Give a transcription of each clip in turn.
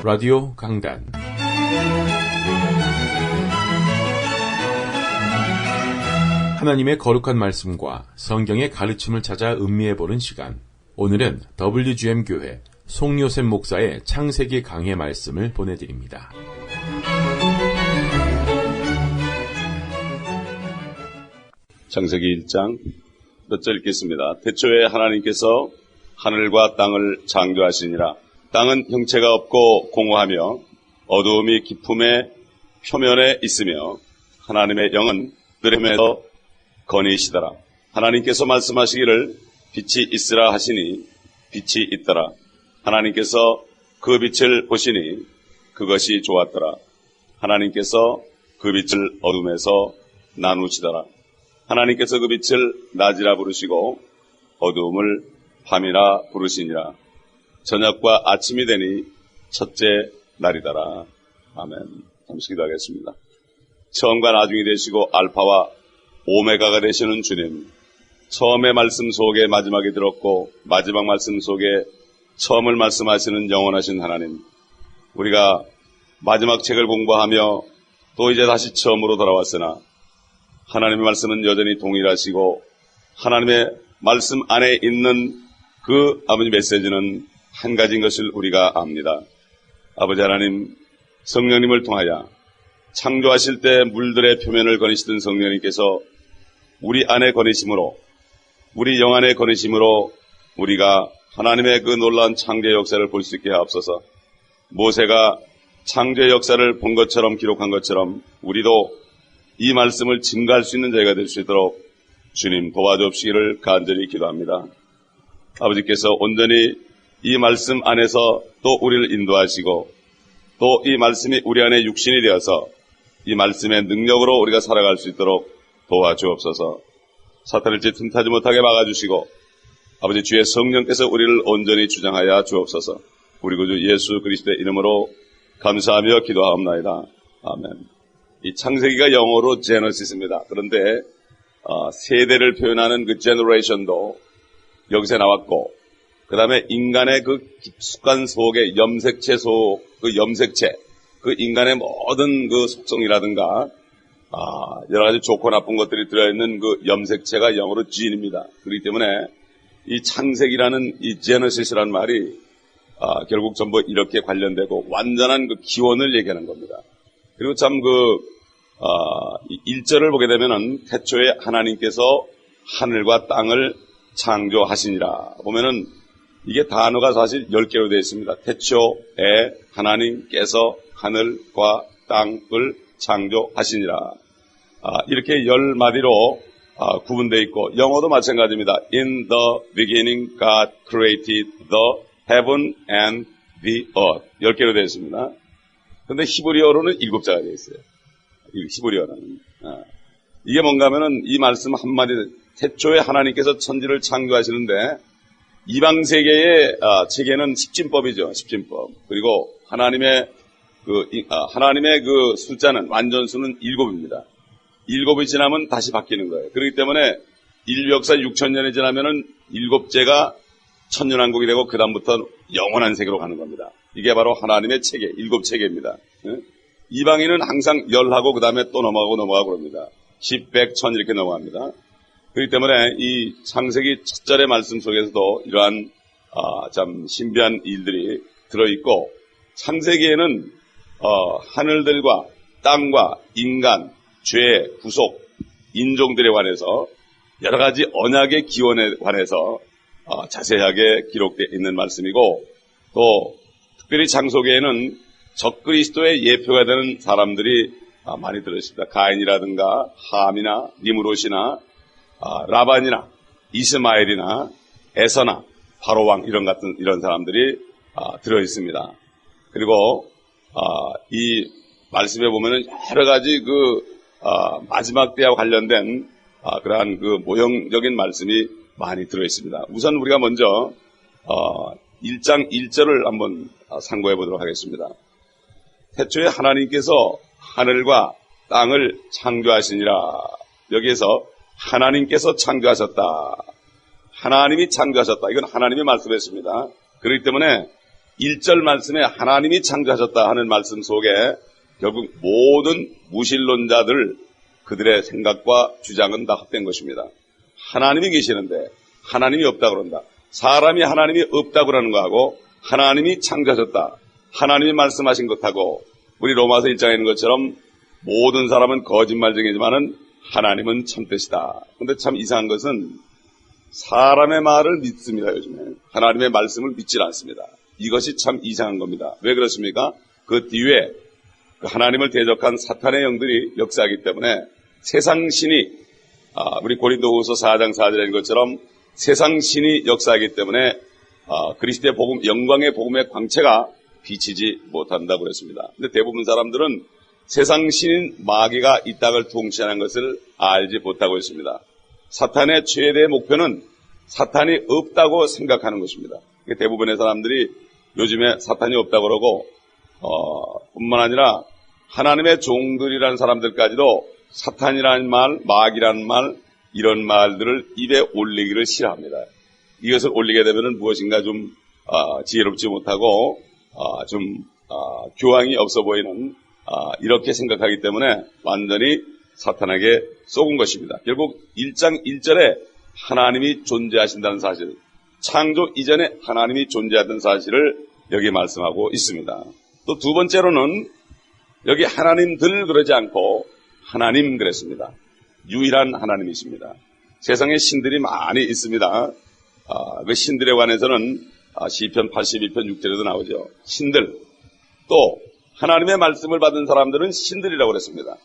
라디오 강단 하나님의 거룩한 말씀과 성경의 가르침을 찾아 음미해보는 시간. 오늘은 WGM 교회 송요셉 목사의 창세기 강해 말씀을 보내드립니다. 창세기 1장 몇 절 읽겠습니다. 태초에 하나님께서 하늘과 땅을 창조하시니라. 땅은 형체가 없고 공허하며 어두움이 깊음의 표면에 있으며 하나님의 영은 뜰에서 거니시더라. 하나님께서 말씀하시기를 빛이 있으라 하시니 빛이 있더라. 하나님께서 그 빛을 보시니 그것이 좋았더라. 하나님께서 그 빛을 어둠에서 나누시더라. 하나님께서 그 빛을 낮이라 부르시고 어두움을 밤이라 부르시니라. 저녁과 아침이 되니 첫째 날이더라. 아멘. 잠시 기도하겠습니다. 처음과 나중이 되시고 알파와 오메가가 되시는 주님, 처음의 말씀 속에 마지막이 들었고 마지막 말씀 속에 처음을 말씀하시는 영원하신 하나님, 우리가 마지막 책을 공부하며 또 이제 다시 처음으로 돌아왔으나 하나님의 말씀은 여전히 동일하시고 하나님의 말씀 안에 있는 그 아버지 메시지는 한 가지인 것을 우리가 압니다. 아버지 하나님, 성령님을 통하여 창조하실 때 물들의 표면을 거니시던 성령님께서 우리 안에 거니심으로, 우리 영 안에 거니심으로 우리가 하나님의 그 놀라운 창조의 역사를 볼 수 있게 하옵소서. 모세가 창조의 역사를 본 것처럼 기록한 것처럼 우리도 이 말씀을 증거할 수 있는 자가 될 수 있도록 주님 도와주옵시기를 간절히 기도합니다. 아버지께서 온전히 이 말씀 안에서 또 우리를 인도하시고 또 이 말씀이 우리 안에 육신이 되어서 이 말씀의 능력으로 우리가 살아갈 수 있도록 도와주옵소서. 사탄을 틈타지 못하게 막아주시고 아버지 주의 성령께서 우리를 온전히 주장하여 주옵소서. 우리 구주 예수 그리스도의 이름으로 감사하며 기도하옵나이다. 아멘. 이 창세기가 영어로 제너시스입니다. 그런데 세대를 표현하는 그 제너레이션도 여기서 나왔고, 그 다음에 인간의 그 깊숙한 속에 염색체 속, 그 염색체, 그 인간의 모든 그 속성이라든가 여러 가지 좋고 나쁜 것들이 들어있는 그 염색체가 영어로 gene입니다. 그렇기 때문에 이 창세기라는 이 제너시스라는 말이 결국 전부 이렇게 관련되고 완전한 그 기원을 얘기하는 겁니다. 그리고 참 1절을 보게 되면은 태초에 하나님께서 하늘과 땅을 창조하시니라 보면은 이게 단어가 사실 10개로 되어 있습니다. 태초에 하나님께서 하늘과 땅을 창조하시니라. 이렇게 10마디로 구분되어 있고, 영어도 마찬가지입니다. In the beginning God created the heaven and the earth. 10개로 되어 있습니다. 그런데 히브리어로는 7자가 되어 있어요. 히브리어는. 이게 뭔가 하면은 이 말씀 한마디, 태초에 하나님께서 천지를 창조하시는데 이방 세계의 체계는 십진법이죠. 십진법. 그리고 하나님의 그 숫자는 완전수는 7입니다. 7이 지나면 다시 바뀌는 거예요. 그렇기 때문에 인류 역사 6,000년이 지나면은 7제가 천년왕국이 되고 그 다음부터 영원한 세계로 가는 겁니다. 이게 바로 하나님의 체계, 7체계입니다. 이방인은 항상 10하고 그 다음에 또 넘어가고 그럽니다. 10, 100, 1000 이렇게 넘어갑니다. 그렇기 때문에 이 창세기 첫 절의 말씀 속에서도 이러한 참 신비한 일들이 들어있고, 창세기에는 하늘들과 땅과 인간, 죄, 구속, 인종들에 관해서 여러 가지 언약의 기원에 관해서 자세하게 기록되어 있는 말씀이고, 또 특별히 창세기에는 적그리스도의 예표가 되는 사람들이 많이 들어있습니다. 가인이라든가 함이나 니므롯이나 라반이나 이스마엘이나 에서나 바로왕 이런 사람들이 들어있습니다. 그리고 이 말씀에 보면은 여러 가지 마지막 때와 관련된 그러한 그 모형적인 말씀이 많이 들어있습니다. 우선 우리가 먼저 1장 1절을 한번 상고해 보도록 하겠습니다. 태초에 하나님께서 하늘과 땅을 창조하시니라. 여기에서 하나님께서 창조하셨다. 하나님이 창조하셨다. 이건 하나님의 말씀이었습니다. 그렇기 때문에 1절 말씀에 하나님이 창조하셨다 하는 말씀 속에 결국 모든 무신론자들 그들의 생각과 주장은 다 헛된 것입니다. 하나님이 계시는데 하나님이 없다고 그런다. 사람이 하나님이 없다고 그러는 거하고 하나님이 창조하셨다. 하나님이 말씀하신 것하고 우리 로마서 1장에 있는 것처럼 모든 사람은 거짓말쟁이지만은 하나님은 참뜻이다. 그런데 참 이상한 것은 사람의 말을 믿습니다. 요즘에 하나님의 말씀을 믿질 않습니다. 이것이 참 이상한 겁니다. 왜 그렇습니까? 그 뒤에 하나님을 대적한 사탄의 영들이 역사하기 때문에 세상 신이 우리 고린도후서 4장 4절에 있는 것처럼 세상 신이 역사하기 때문에 그리스도의 복음, 영광의 복음의 광채가 비치지 못한다고 그랬습니다. 근데 대부분 사람들은 세상 신인 마귀가 이 땅을 통치하는 것을 알지 못하고 있습니다. 사탄의 최대 목표는 사탄이 없다고 생각하는 것입니다. 대부분의 사람들이 요즘에 사탄이 없다고 그러고 뿐만 아니라 하나님의 종들이라는 사람들까지도 사탄이라는 말, 마귀라는 말, 이런 말들을 입에 올리기를 싫어합니다. 이것을 올리게 되면 무엇인가 좀 지혜롭지 못하고 교황이 없어 보이는 이렇게 생각하기 때문에 완전히 사탄에게 쏘은 것입니다. 결국 1장 1절에 하나님이 존재하신다는 사실, 창조 이전에 하나님이 존재하던 사실을 여기 말씀하고 있습니다. 또 두 번째로는 여기 하나님들 그러지 않고 하나님 그랬습니다. 유일한 하나님이십니다. 세상에 신들이 많이 있습니다. 그 신들에 관해서는 시편 81편 6절에도 나오죠. 신들. 또 하나님의 말씀을 받은 사람들은 신들이라고 그랬습니다.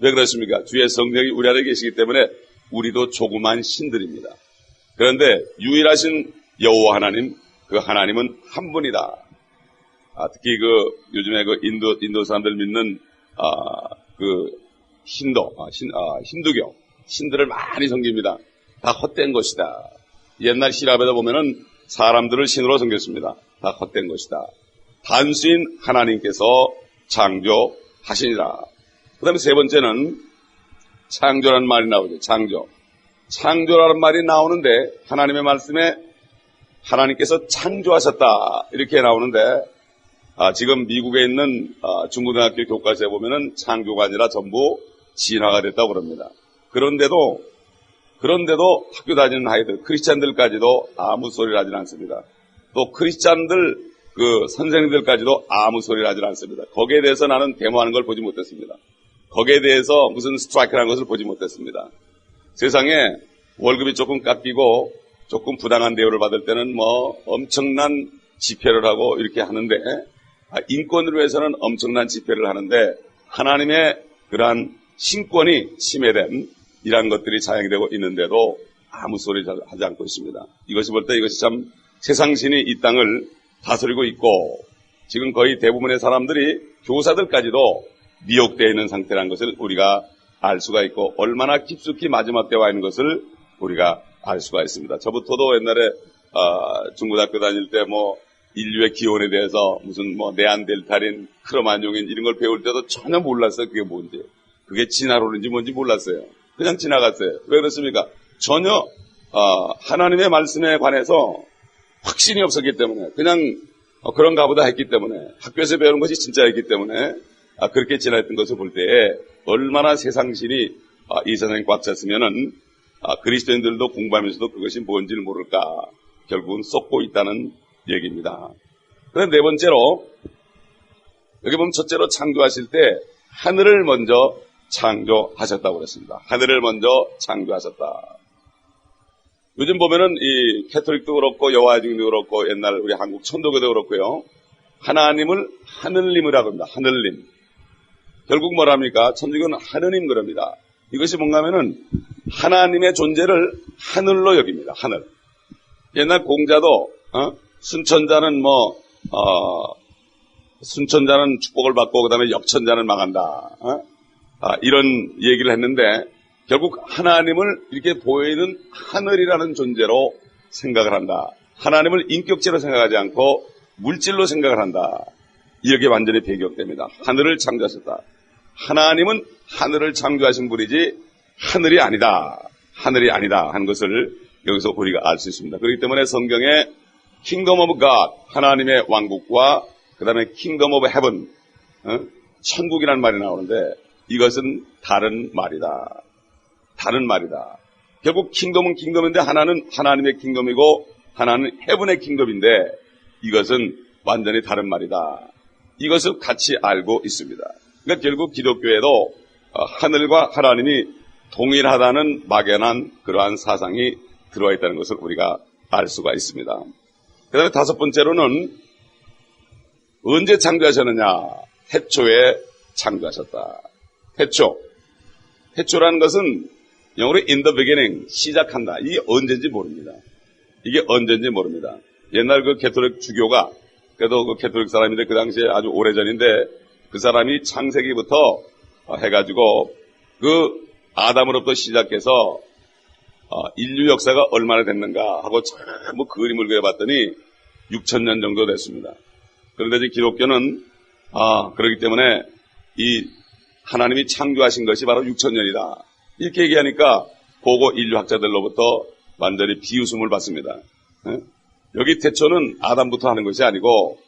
왜 그렇습니까? 주의 성령이 우리 안에 계시기 때문에 우리도 조그만 신들입니다. 그런데 유일하신 여호와 하나님, 그 하나님은 한 분이다. 특히 요즘에 인도 사람들 믿는 힌두교 신들을 많이 섬깁니다. 다 헛된 것이다. 옛날 시랍에다 보면은 사람들을 신으로 섬겼습니다. 다 헛된 것이다. 단수인 하나님께서 창조하시니라. 그 다음에 세 번째는 창조라는 말이 나오죠. 창조라는 말이 나오는데 하나님의 말씀에 하나님께서 창조하셨다 이렇게 나오는데 지금 미국에 있는 중고등학교 교과서에 보면은 창조가 아니라 전부 진화가 됐다고 그럽니다. 그런데도 학교 다니는 아이들, 크리스찬들까지도 아무 소리를 하지 않습니다. 또 크리스찬들 선생님들까지도 아무 소리를 하지 않습니다. 거기에 대해서 나는 데모하는 걸 보지 못했습니다. 거기에 대해서 무슨 스트라이크라는 것을 보지 못했습니다. 세상에 월급이 조금 깎이고 조금 부당한 대우를 받을 때는 엄청난 집회를 하고 이렇게 하는데 인권을 위해서는 엄청난 집회를 하는데 하나님의 그러한 신권이 침해된 이러한 것들이 자행이 되고 있는데도 아무 소리 하지 않고 있습니다. 이것이 볼 때 이것이 참 세상신이 이 땅을 다스리고 있고 지금 거의 대부분의 사람들이 교사들까지도 미혹되어 있는 상태라는 것을 우리가 알 수가 있고 얼마나 깊숙이 마지막 때와 있는 것을 우리가 알 수가 있습니다. 저부터도 옛날에 중고등학교 다닐 때 인류의 기원에 대해서 무슨 네안데르탈인, 크로마뇽인 이런 걸 배울 때도 전혀 몰랐어요. 그게 뭔지. 그게 진화론인지 뭔지 몰랐어요. 그냥 지나갔어요. 왜 그렇습니까? 전혀 하나님의 말씀에 관해서 확신이 없었기 때문에 그냥 그런가 보다 했기 때문에 학교에서 배우는 것이 진짜였기 때문에 그렇게 지나했던 것을 볼 때에 얼마나 세상신이 이 세상에 꽉 찼으면은 그리스도인들도 공부하면서도 그것이 뭔지를 모를까 결국은 쏟고 있다는 얘기입니다. 그런데 네 번째로 여기 보면 첫째로 창조하실 때 하늘을 먼저 창조하셨다고 그랬습니다. 하늘을 먼저 창조하셨다. 요즘 보면은 이 캐톨릭도 그렇고 여호와의 증인도 그렇고 옛날 우리 한국 천도교도 그렇고요. 하나님을 하늘님이라고 합니다. 하늘님. 결국 뭐랍니까? 천주교는 하느님 그럽니다. 이것이 뭔가 하면은 하나님의 존재를 하늘로 여깁니다. 하늘. 옛날 공자도 순천자는 순천자는 축복을 받고 그다음에 역천자는 망한다. 이런 얘기를 했는데 결국 하나님을 이렇게 보이는 하늘이라는 존재로 생각을 한다. 하나님을 인격체로 생각하지 않고 물질로 생각을 한다. 이렇게 완전히 배격됩니다. 하늘을 창조하셨다. 하나님은 하늘을 창조하신 분이지 하늘이 아니다. 하늘이 아니다 하는 것을 여기서 우리가 알 수 있습니다. 그렇기 때문에 성경에 킹덤 오브 갓, 하나님의 왕국과 그 다음에 킹덤 오브 헤븐, 천국이라는 말이 나오는데 이것은 다른 말이다. 다른 말이다. 결국 킹덤은 킹덤인데 하나는 하나님의 킹덤이고 하나는 헤븐의 킹덤인데 이것은 완전히 다른 말이다. 이것을 같이 알고 있습니다. 그러니까 결국 기독교에도 하늘과 하나님이 동일하다는 막연한 그러한 사상이 들어와 있다는 것을 우리가 알 수가 있습니다. 그 다음에 다섯 번째로는 언제 창조하셨느냐? 태초에 창조하셨다. 태초라는 것은 영어로 in the beginning, 시작한다. 이게 언제인지 모릅니다. 옛날 그 개톨릭 주교가, 그래도 그 개톨릭 사람인데 그 당시에 아주 오래전인데 그 사람이 창세기부터 해가지고 그 아담으로부터 시작해서 인류 역사가 얼마나 됐는가 하고 전부 그림을 그려봤더니 6,000년 정도 됐습니다. 그런데 이제 기독교는 그렇기 때문에 이 하나님이 창조하신 것이 바로 6,000년이다. 이렇게 얘기하니까 고고 인류학자들로부터 완전히 비웃음을 받습니다. 여기 태초는 아담부터 하는 것이 아니고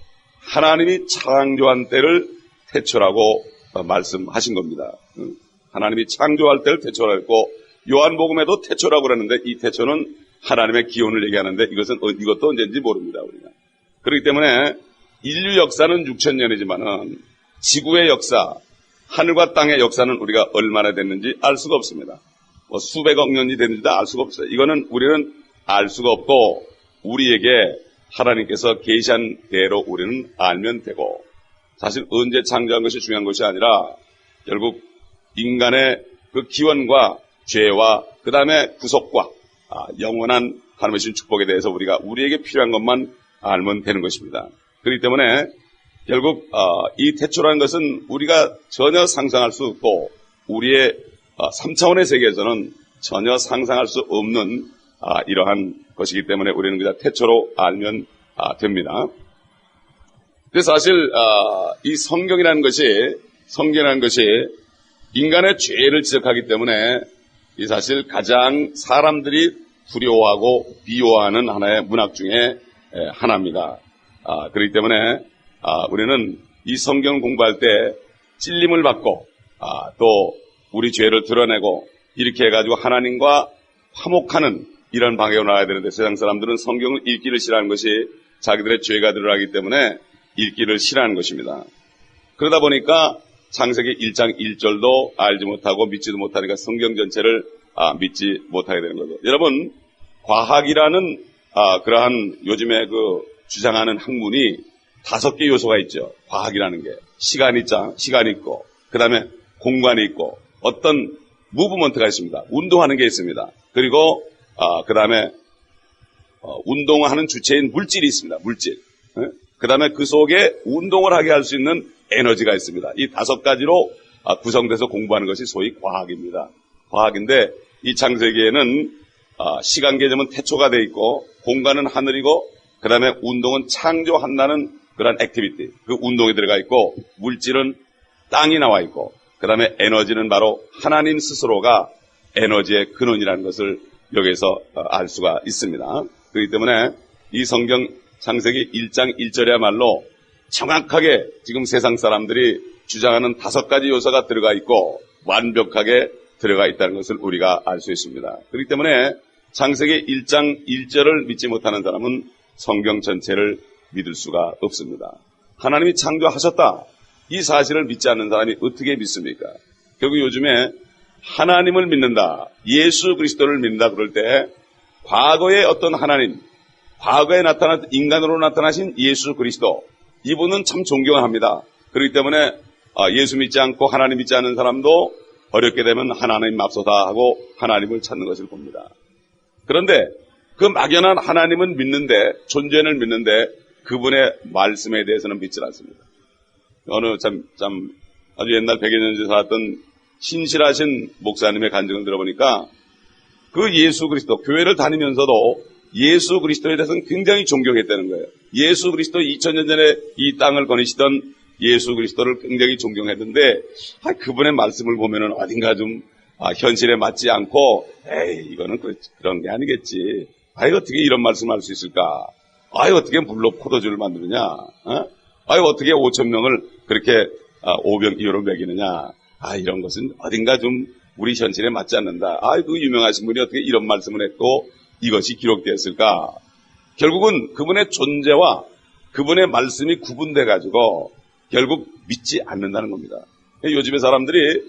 하나님이 창조한 때를 태초라고 말씀하신 겁니다. 하나님이 창조할 때를 태초라고 했고 요한복음에도 태초라고 그러는데 이 태초는 하나님의 기원을 얘기하는데 이것도 언제인지 모릅니다. 우리가. 그렇기 때문에 인류 역사는 6,000년이지만은 지구의 역사, 하늘과 땅의 역사는 우리가 얼마나 됐는지 알 수가 없습니다. 뭐 수백억 년이 됐는지도 알 수가 없어요. 이거는 우리는 알 수가 없고 우리에게 하나님께서 계시한 대로 우리는 알면 되고 사실 언제 창조한 것이 중요한 것이 아니라 결국 인간의 그 기원과 죄와 그 다음에 구속과 영원한 하나님의 주신 축복에 대해서 우리에게 필요한 것만 알면 되는 것입니다. 그렇기 때문에 결국 이 태초라는 것은 우리가 전혀 상상할 수 없고 우리의 3차원의 세계에서는 전혀 상상할 수 없는 이러한 것이기 때문에 우리는 그냥 태초로 알면 됩니다. 근데 사실 이 성경이라는 것이 인간의 죄를 지적하기 때문에 이 사실 가장 사람들이 두려워하고 비호하는 하나의 문학 중에 하나입니다. 그렇기 때문에 우리는 이 성경을 공부할 때 찔림을 받고 또 우리 죄를 드러내고 이렇게 해가지고 하나님과 화목하는 이런 방향으로 나가야 되는데 세상 사람들은 성경을 읽기를 싫어하는 것이 자기들의 죄가 드러나기 때문에 읽기를 싫어하는 것입니다. 그러다 보니까 창세기 1장 1절도 알지 못하고 믿지도 못하니까 성경 전체를 믿지 못하게 되는 거죠. 여러분 과학이라는 그러한 요즘에 그 주장하는 학문이 5개 요소가 있죠. 과학이라는 게 시간이 있고 그 다음에 공간이 있고 어떤 무브먼트가 있습니다. 운동하는 게 있습니다. 그리고 그 다음에 운동하는 주체인 물질이 있습니다. 물질. 그 다음에 그 속에 운동을 하게 할 수 있는 에너지가 있습니다. 이 5가지로 구성돼서 공부하는 것이 소위 과학입니다. 과학인데 이 창세기에는 시간 개념은 태초가 돼 있고 공간은 하늘이고 그 다음에 운동은 창조한다는 그런 액티비티, 그 운동이 들어가 있고 물질은 땅이 나와 있고 그 다음에 에너지는 바로 하나님 스스로가 에너지의 근원이라는 것을 여기에서 알 수가 있습니다. 그렇기 때문에 이 성경 창세기 1장 1절이야말로 정확하게 지금 세상 사람들이 주장하는 5가지 요소가 들어가 있고 완벽하게 들어가 있다는 것을 우리가 알 수 있습니다. 그렇기 때문에 창세기 1장 1절을 믿지 못하는 사람은 성경 전체를 믿을 수가 없습니다. 하나님이 창조하셨다. 이 사실을 믿지 않는 사람이 어떻게 믿습니까? 결국 요즘에 하나님을 믿는다, 예수 그리스도를 믿는다 그럴 때 과거의 어떤 하나님, 과거에 나타난 인간으로 나타나신 예수 그리스도, 이분은 참 존경합니다. 그렇기 때문에 예수 믿지 않고 하나님 믿지 않는 사람도 어렵게 되면 하나님 맙소사 하고 하나님을 찾는 것을 봅니다. 그런데 그 막연한 하나님은 믿는데, 존재를 믿는데 그분의 말씀에 대해서는 믿지 않습니다. 어느 아주 옛날 100여 년 전에 살았던 신실하신 목사님의 간증을 들어보니까 그 예수 그리스도, 교회를 다니면서도 예수 그리스도에 대해서는 굉장히 존경했다는 거예요. 예수 그리스도 2000년 전에 이 땅을 거니시던 예수 그리스도를 굉장히 존경했는데 그분의 말씀을 보면은 어딘가 좀 현실에 맞지 않고 이거는 그런 게 아니겠지. 어떻게 이런 말씀을 할 수 있을까? 아유, 어떻게 물로 포도주를 만드느냐? 아유, 어떻게 5,000명을 그렇게 오병이어로 먹이느냐? 이런 것은 어딘가 좀 우리 현실에 맞지 않는다. 그 유명하신 분이 어떻게 이런 말씀을 했고 이것이 기록되었을까? 결국은 그분의 존재와 그분의 말씀이 구분돼가지고 결국 믿지 않는다는 겁니다. 요즘의 사람들이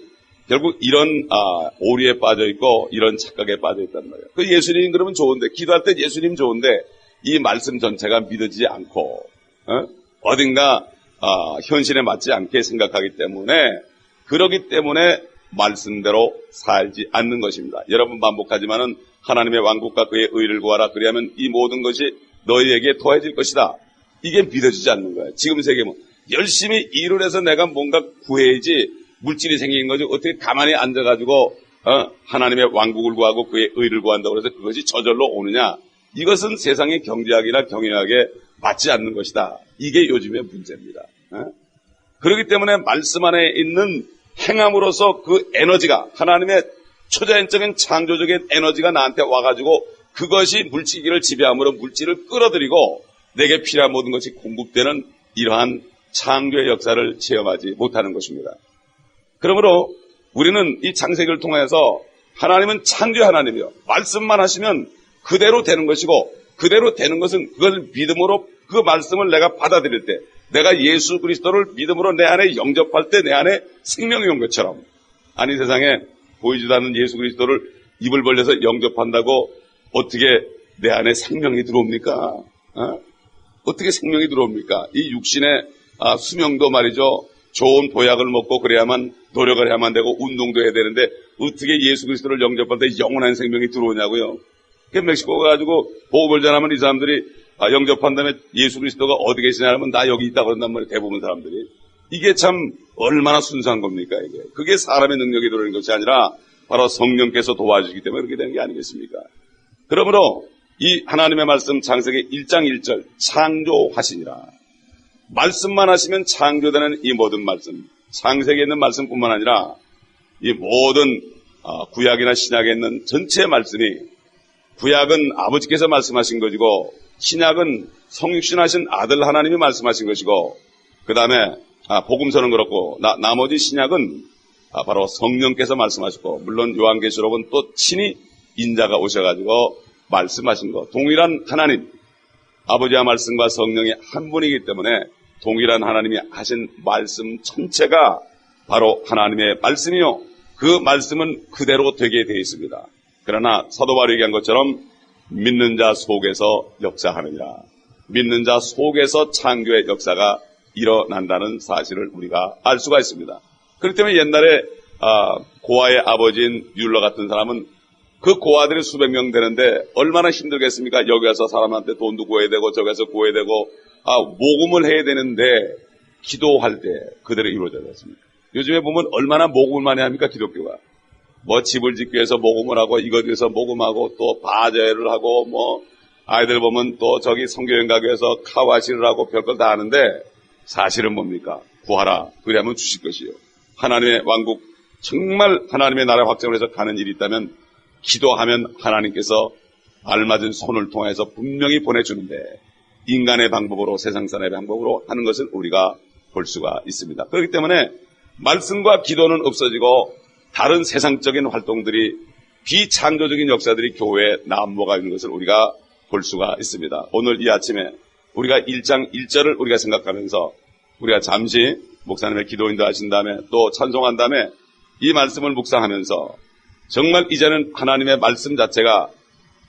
결국 이런 오류에 빠져있고 이런 착각에 빠져있단 말이에요. 그 예수님 그러면 좋은데, 기도할 때 예수님 좋은데 이 말씀 전체가 믿어지지 않고 어딘가 현실에 맞지 않게 생각하기 때문에, 그러기 때문에 말씀대로 살지 않는 것입니다. 여러 번 반복하지만은 하나님의 왕국과 그의 의를 구하라, 그리하면 이 모든 것이 너희에게 더해질 것이다. 이게 믿어지지 않는 거예요. 지금 세계는 열심히 일을 해서 내가 뭔가 구해야지 물질이 생기는 거지, 어떻게 가만히 앉아가지고 하나님의 왕국을 구하고 그의 의를 구한다고 해서 그것이 저절로 오느냐? 이것은 세상의 경제학이나 경영학에 맞지 않는 것이다. 이게 요즘의 문제입니다. 그렇기 때문에 말씀 안에 있는 행함으로써 그 에너지가, 하나님의 초자연적인 창조적인 에너지가 나한테 와가지고 그것이 물질기를 지배함으로 물질을 끌어들이고 내게 필요한 모든 것이 공급되는 이러한 창조의 역사를 체험하지 못하는 것입니다. 그러므로 우리는 이 창세기를 통해서 하나님은 창조의 하나님이요, 말씀만 하시면 그대로 되는 것이고, 그대로 되는 것은 그걸 믿음으로, 그 말씀을 내가 받아들일 때, 내가 예수 그리스도를 믿음으로 내 안에 영접할 때 내 안에 생명이 온 것처럼, 아니 세상에 보이지도 않는 예수 그리스도를 입을 벌려서 영접한다고 어떻게 내 안에 생명이 들어옵니까? 어떻게 생명이 들어옵니까? 이 육신의 수명도 말이죠, 좋은 보약을 먹고 그래야만, 노력을 해야만 되고 운동도 해야 되는데 어떻게 예수 그리스도를 영접할 때 영원한 생명이 들어오냐고요. 멕시코 가가지고 복음을 전하면 이 사람들이 영접한 다음에 예수 그리스도가 어디 계시냐 하면 나 여기 있다고 그런단 말이에요. 대부분 사람들이. 이게 참 얼마나 순수한 겁니까 이게. 그게 사람의 능력이 들어오는 것이 아니라 바로 성령께서 도와주시기 때문에 그렇게 되는 게 아니겠습니까? 그러므로 이 하나님의 말씀 창세기 1장 1절 창조하시니라. 말씀만 하시면 창조되는 이 모든 말씀, 창세기에 있는 말씀뿐만 아니라 이 모든 구약이나 신약에 있는 전체 말씀이, 구약은 아버지께서 말씀하신 것이고 신약은 성육신하신 아들 하나님이 말씀하신 것이고, 그 다음에 복음서는 그렇고 나머지 신약은 바로 성령께서 말씀하시고, 물론 요한계시록은 또 친히 인자가 오셔가지고 말씀하신 것, 동일한 하나님, 아버지와 말씀과 성령이 한 분이기 때문에 동일한 하나님이 하신 말씀 전체가 바로 하나님의 말씀이요, 그 말씀은 그대로 되게 되어 있습니다. 그러나 사도 바울이 얘기한 것처럼 믿는 자 속에서 역사하느니라. 믿는 자 속에서 창조의 역사가 일어난다는 사실을 우리가 알 수가 있습니다. 그렇기 때문에 옛날에 고아의 아버지인 율러 같은 사람은 그 고아들이 수백 명 되는데 얼마나 힘들겠습니까? 여기 가서 사람한테 돈도 구해야 되고 저기 가서 구해야 되고 모금을 해야 되는데 기도할 때 그대로 이루어져야 됐습니다. 요즘에 보면 얼마나 모금을 많이 합니까? 기독교가. 뭐 집을 짓기 위해서 모금을 하고 이것 위해서 모금하고 또 바제를 하고 뭐 아이들 보면 또 저기 성교여행 가기 위해서 카와시를 하고 별걸 다 하는데 사실은 뭡니까? 구하라. 그래야만 주실 것이요. 하나님의 왕국, 정말 하나님의 나라 확장을 해서 가는 일이 있다면 기도하면 하나님께서 알맞은 손을 통해서 분명히 보내주는데 인간의 방법으로, 세상 사람의 방법으로 하는 것을 우리가 볼 수가 있습니다. 그렇기 때문에 말씀과 기도는 없어지고 다른 세상적인 활동들이, 비창조적인 역사들이 교회에 남모가 있는 것을 우리가 볼 수가 있습니다. 오늘 이 아침에 우리가 1장 1절을 우리가 생각하면서 우리가 잠시 목사님의 기도인도 하신 다음에 또 찬송한 다음에 이 말씀을 묵상하면서 정말 이제는 하나님의 말씀 자체가,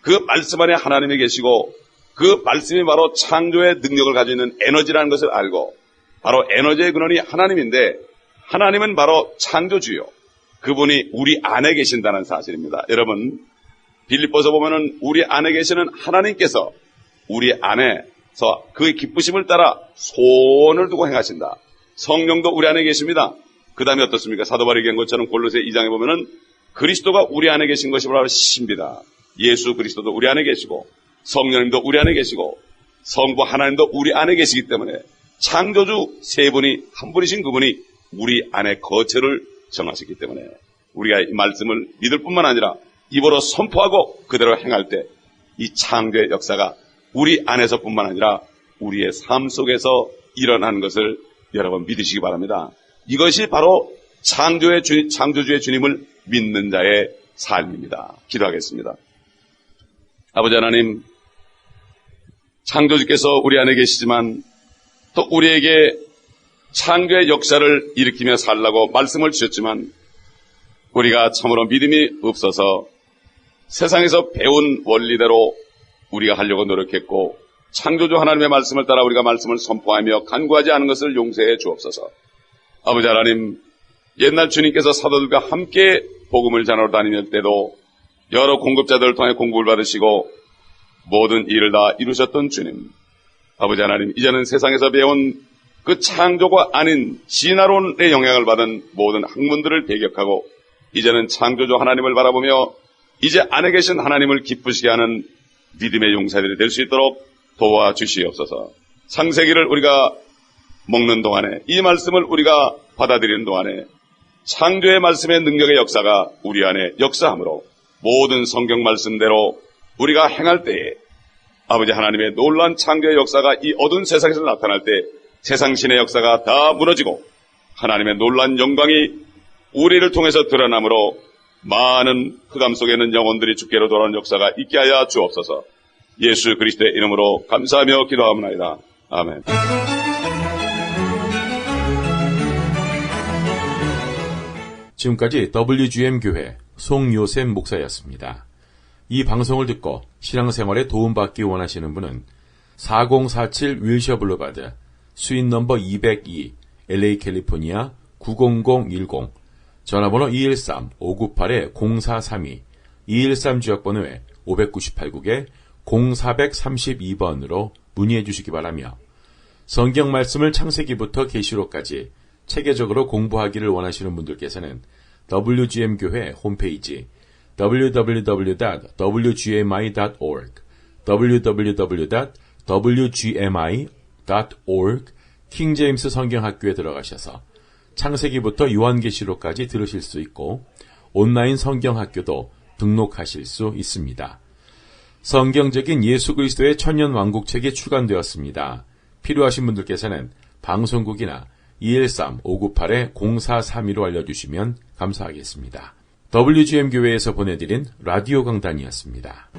그 말씀 안에 하나님이 계시고 그 말씀이 바로 창조의 능력을 가지고 있는 에너지라는 것을 알고, 바로 에너지의 근원이 하나님인데 하나님은 바로 창조주요, 그분이 우리 안에 계신다는 사실입니다. 여러분, 빌립보서 보면은 우리 안에 계시는 하나님께서 우리 안에서 그의 기쁘심을 따라 소원을 두고 행하신다. 성령도 우리 안에 계십니다. 그 다음에 어떻습니까? 사도 바울이 얘기한 것처럼 골로새 2장에 보면은 그리스도가 우리 안에 계신 것이 바로 신비다. 예수 그리스도도 우리 안에 계시고 성령님도 우리 안에 계시고 성부 하나님도 우리 안에 계시기 때문에 창조주 세 분이 한 분이신 그분이 우리 안에 거처를 정하셨기 때문에 우리가 이 말씀을 믿을 뿐만 아니라 입으로 선포하고 그대로 행할 때 이 창조의 역사가 우리 안에서뿐만 아니라 우리의 삶 속에서 일어나는 것을 여러분 믿으시기 바랍니다. 이것이 바로 창조주의 주님을 믿는 자의 삶입니다. 기도하겠습니다. 아버지 하나님, 창조주께서 우리 안에 계시지만 또 우리에게 창조의 역사를 일으키며 살라고 말씀을 주셨지만 우리가 참으로 믿음이 없어서 세상에서 배운 원리대로 우리가 하려고 노력했고 창조주 하나님의 말씀을 따라 우리가 말씀을 선포하며 간구하지 않은 것을 용서해 주옵소서. 아버지 하나님, 옛날 주님께서 사도들과 함께 복음을 전하러 다니는 때도 여러 공급자들을 통해 공급을 받으시고 모든 일을 다 이루셨던 주님, 아버지 하나님, 이제는 세상에서 배운 그 창조가 아닌 진화론의 영향을 받은 모든 학문들을 배격하고 이제는 창조주 하나님을 바라보며 이제 안에 계신 하나님을 기쁘시게 하는 믿음의 용사들이 될 수 있도록 도와주시옵소서. 창세기를 우리가 먹는 동안에, 이 말씀을 우리가 받아들이는 동안에 창조의 말씀의 능력의 역사가 우리 안에 역사함으로 모든 성경 말씀대로 우리가 행할 때에 아버지 하나님의 놀라운 창조의 역사가 이 어두운 세상에서 나타날 때 세상신의 역사가 다 무너지고 하나님의 놀라운 영광이 우리를 통해서 드러나므로 많은 흑암 속에 있는 영혼들이 주께로 돌아오는 역사가 있게 하여 주옵소서. 예수 그리스도의 이름으로 감사하며 기도하옵나이다. 아멘. 지금까지 WGM 교회 송요셉 목사였습니다. 이 방송을 듣고 신앙생활에 도움받기 원하시는 분은 4047 윌셔 블루바드 수인 넘버 202 LA 캘리포니아 90010 전화번호 213-598-0432 213 지역번호에 598국에 0432번으로 문의해 주시기 바라며 성경 말씀을 창세기부터 계시록까지 체계적으로 공부하기를 원하시는 분들께서는 WGM 교회 홈페이지 www.wgmi.org www.wgmi.org 킹제임스 성경학교에 들어가셔서 창세기부터 요한계시록까지 들으실 수 있고 온라인 성경학교도 등록하실 수 있습니다. 성경적인 예수 그리스도의 천년왕국책이 출간되었습니다. 필요하신 분들께서는 방송국이나 213-598-0432로 알려주시면 감사하겠습니다. WGM 교회에서 보내드린 라디오 강단이었습니다.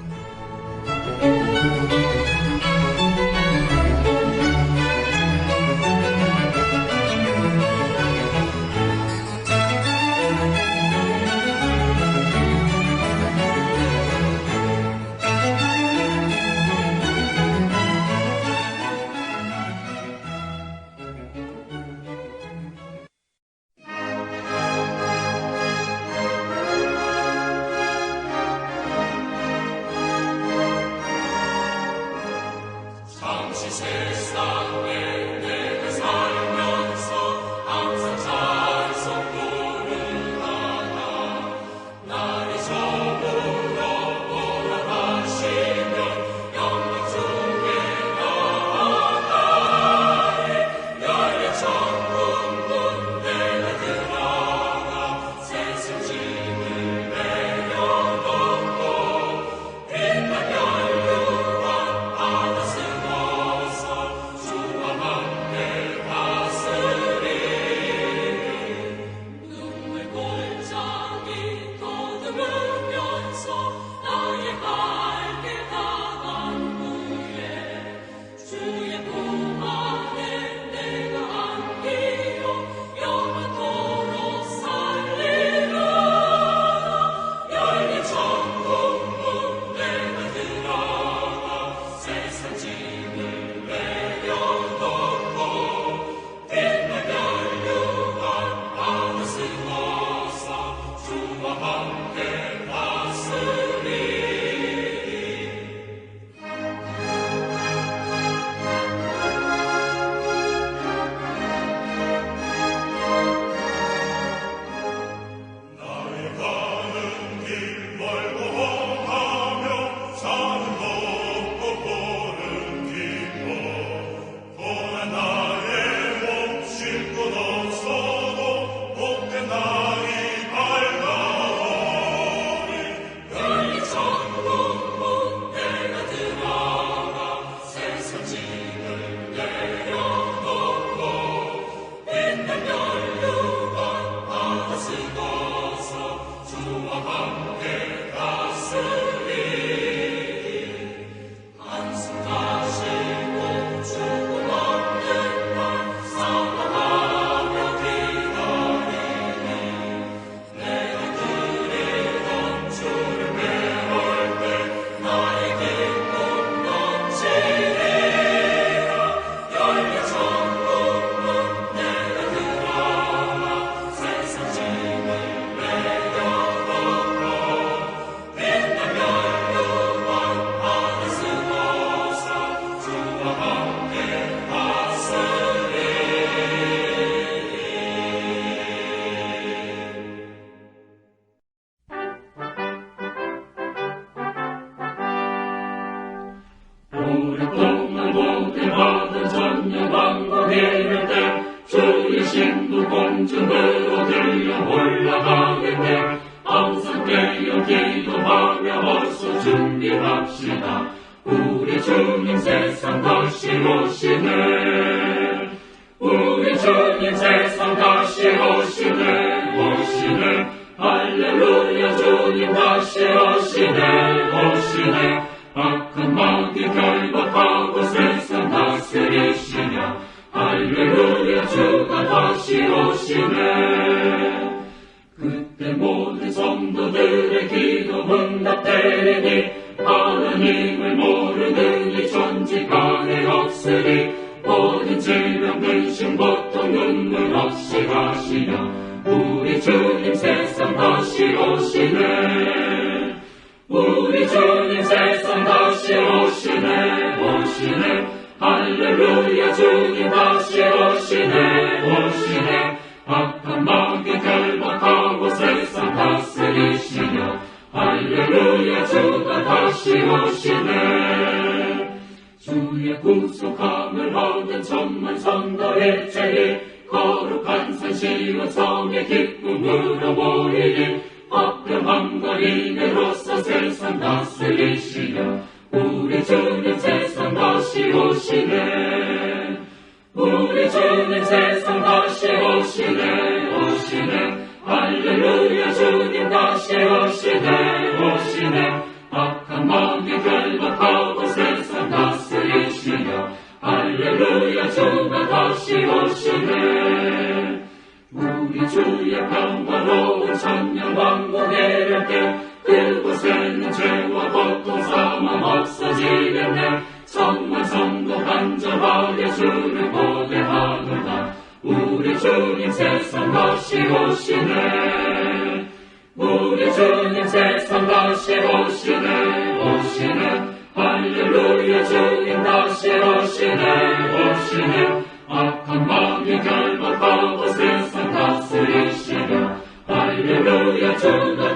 오랫동안 복음받은 전영왕국 이를 때 주의 신부 공중으로 들려 올라가겠네. 항상 깨어 기도하며 어서 준비합시다. 우리 주님 세상 다시 오시네. 우리 주님 세상 다시 오시네. 할렐루야 주님 다시 오시네. 악한 마귀 결박하고 세상 다스리시며 할렐루야 주가 다시 오시네. 그때 모든 성도들의 기도 응답되리니 하나님을 모르는 이 천지간에 없으리. 모든 질병 근심 고통 눈물 없이 가시며 우리 주님 세상 다시 오시네. 우리 주님 세상 다시 오시네. 할렐루야 주님 다시 오시네. 악한 마귀 결박하고 세상 다스리시며 할렐루야 주가 다시 오시네. 주의 구속함을 얻은 천만 성도의 죄이 거룩한 산 시온 성의 기쁨으로 모이리. 화평함과 인애로서 세상 다스리시며 우리 주님 세상 다시 오시네. 우리 주님 세상 다시 오시네. 할렐루야 주님 다시 오시네. 악한 마귀 결박하고 세상 다스리시며 할렐루야 주가 다시 오시네. 우리 주의 평화로운 천년왕국 이를 때 그곳에는 죄와 고통 사망 없어지겠네. 천만 성도 간절하게 주를 고대하노라. 우리 주님 세상 다시 오시네. 우리 주님 세상 다시 오시네. 할렐루야 주님 다시 오시네. 악한 마귀 결박하고 세상 다스리시며 할렐루야 주가